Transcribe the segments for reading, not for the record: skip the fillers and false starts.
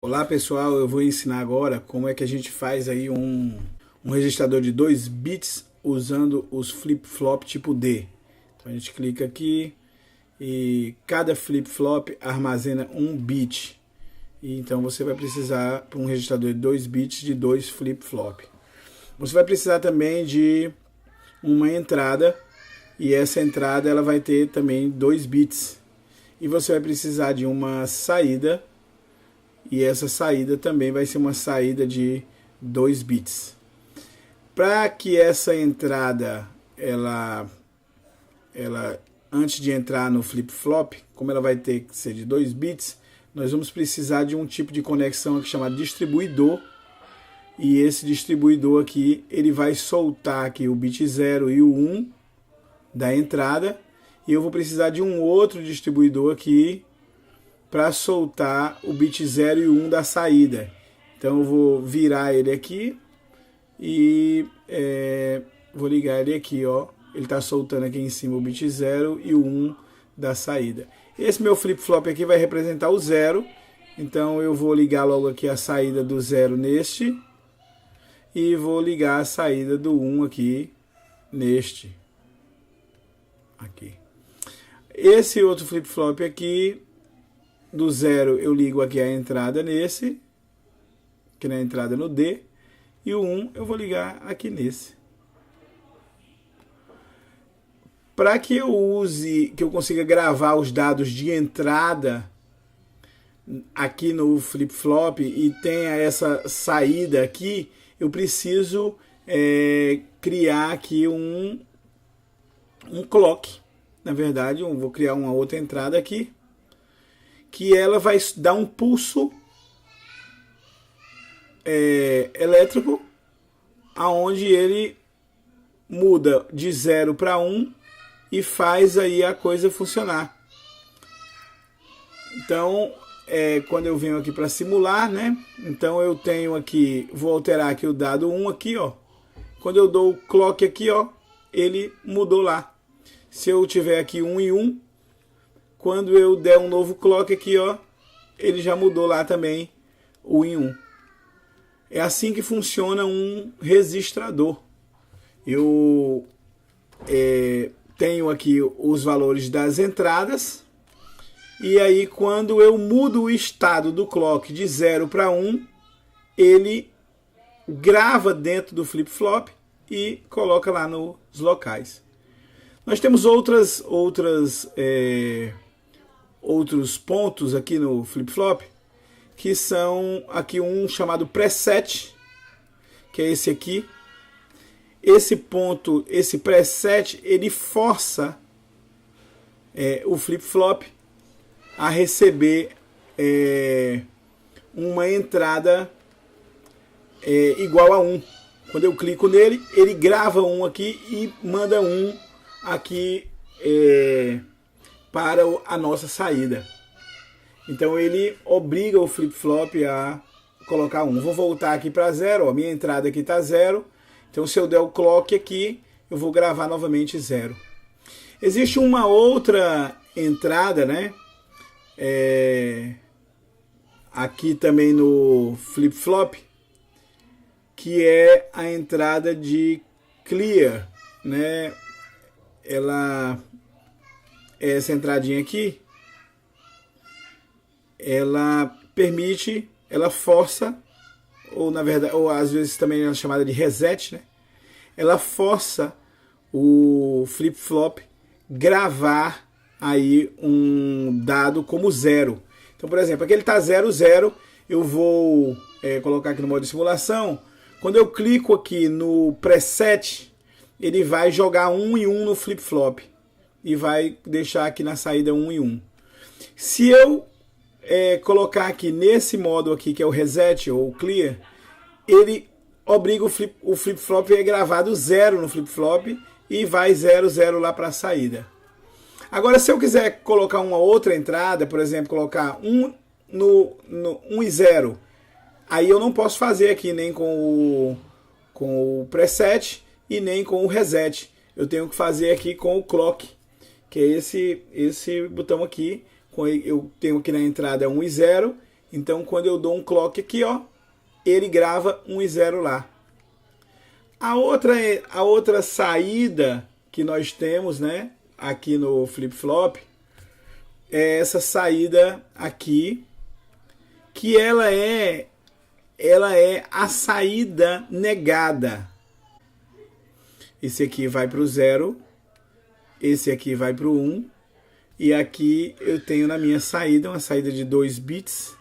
Olá pessoal, eu vou ensinar agora como é que a gente faz aí um registrador de 2 bits usando os flip-flop tipo D. Então a gente clica aqui e cada flip-flop armazena 1 bit. E então você vai precisar, para um registrador de 2 bits, de 2 flip-flop. Você vai precisar também de uma entrada, e essa entrada ela vai ter também 2 bits. E você vai precisar de uma saída, e essa saída também vai ser uma saída de 2 bits. Para que essa entrada, ela antes de entrar no flip-flop, como ela vai ter que ser de 2 bits, nós vamos precisar de um tipo de conexão aqui chamado distribuidor. E esse distribuidor aqui, ele vai soltar aqui o bit 0 e o 1 da entrada. E eu vou precisar de um outro distribuidor aqui para soltar o bit 0 e 1 da saída. Então eu vou virar ele aqui e vou ligar ele aqui, ó. Ele está soltando aqui em cima o bit 0 e o 1 da saída. Esse meu flip-flop aqui vai representar o 0. Então eu vou ligar logo aqui a saída do 0 neste. E vou ligar a saída do 1 aqui neste. Aqui. Esse outro flip-flop aqui, do 0 eu ligo aqui a entrada nesse, aqui na entrada no D, e o 1 eu vou ligar aqui nesse. Para que eu consiga gravar os dados de entrada aqui no flip-flop e tenha essa saída aqui, eu preciso criar aqui um clock. Na verdade, eu vou criar uma outra entrada aqui, que ela vai dar um pulso elétrico, aonde ele muda de 0 para 1 e faz aí a coisa funcionar. Então, quando eu venho aqui para simular, né? Então eu tenho aqui, vou alterar aqui o dado 1 aqui, ó. Quando eu dou o clock aqui, ó, ele mudou lá. Se eu tiver aqui 1 e 1, quando eu der um novo clock aqui, ó, ele já mudou lá também o 1 em 1. É assim que funciona um registrador. Eu tenho aqui os valores das entradas. E aí quando eu mudo o estado do clock de 0 para 1, ele grava dentro do flip-flop e coloca lá nos locais. Nós temos outros pontos aqui no flip-flop, que são aqui um chamado preset, que é esse aqui. Esse ponto, esse preset, ele força o flip-flop a receber uma entrada igual a 1. Quando eu clico nele, ele grava 1 aqui e manda 1 aqui para a nossa saída. Então ele obriga o flip-flop a colocar 1. Vou voltar aqui para 0, ó, minha entrada aqui está 0. Então se eu der o clock aqui, eu vou gravar novamente 0. Existe uma outra entrada, né? Aqui também no flip-flop, que é a entrada de clear, né? Essa entradinha aqui, ela permite, ela força, ou na verdade, ou às vezes também é chamada de reset, né? Ela força o flip-flop gravar aí um dado como 0. Então, por exemplo, aqui ele está 0, 0, eu vou colocar aqui no modo de simulação. Quando eu clico aqui no preset, ele vai jogar 1 e 1 no flip-flop e vai deixar aqui na saída 1 e 1. Se eu colocar aqui nesse modo aqui, que é o reset ou o clear, ele obriga o flip-flop a gravar do 0 no flip-flop e vai 0, 0 lá para a saída. Agora, se eu quiser colocar uma outra entrada, por exemplo, colocar 1 e 0, aí eu não posso fazer aqui nem com o preset e nem com o reset. Eu tenho que fazer aqui com o clock, que é esse botão aqui. Eu tenho aqui na entrada 1 e 0 Então, quando eu dou um clock aqui, ó, ele grava 1 e 0 lá. A outra saída que nós temos, né, aqui no flip-flop, é essa saída aqui, que ela é a saída negada. Esse aqui vai para o 0, esse aqui vai para o 1, e aqui eu tenho na minha saída uma saída de 2 bits.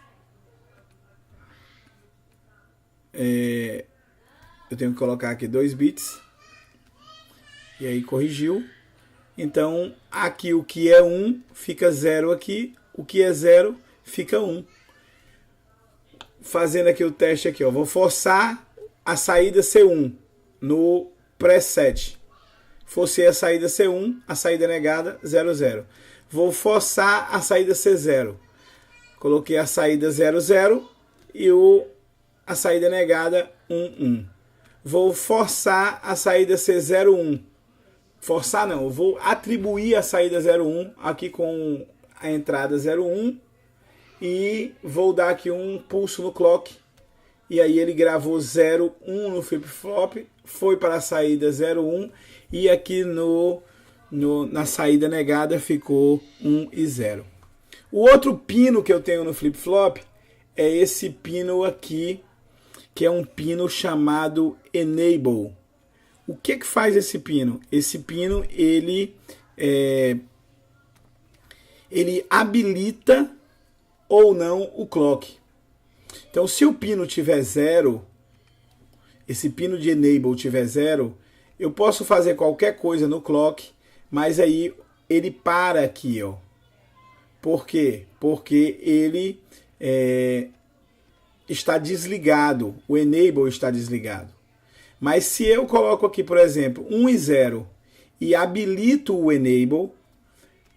Eu tenho que colocar aqui 2 bits, e aí corrigiu. Então aqui o que é 1 fica 0 aqui, o que é 0 fica 1. Fazendo aqui o teste aqui, ó, vou forçar a saída C1 no preset. Forcei a saída C1, a saída negada 0, 0. Vou forçar a saída C0. Coloquei a saída 0, 0 e a saída negada 1, 1. Vou forçar a saída C0, 1. Forçar não, eu vou atribuir a saída 0, 1 aqui com a entrada 0, 1. E vou dar aqui um pulso no clock. E aí ele gravou 0, 1 no flip-flop. Foi para a saída 0, 1. E aqui na saída negada ficou 1 e 0. O outro pino que eu tenho no flip-flop é esse pino aqui, que é um pino chamado Enable. O que faz esse pino? Esse pino ele habilita ou não o clock. Então, se o pino tiver 0, esse pino de Enable tiver 0, eu posso fazer qualquer coisa no clock, mas aí ele para aqui, ó. Por quê? Porque ele está desligado, o Enable está desligado. Mas se eu coloco aqui, por exemplo, 1 e 0 e habilito o Enable,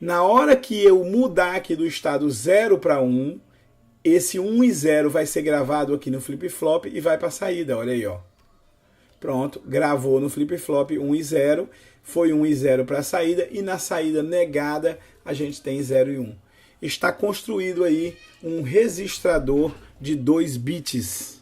na hora que eu mudar aqui do estado 0 para 1, esse 1 e 0 vai ser gravado aqui no flip-flop e vai para a saída, olha aí, ó. Pronto, gravou no flip-flop 1 e 0, foi 1 e 0 para a saída, e na saída negada a gente tem 0 e 1. Está construído aí um registrador de 2 bits.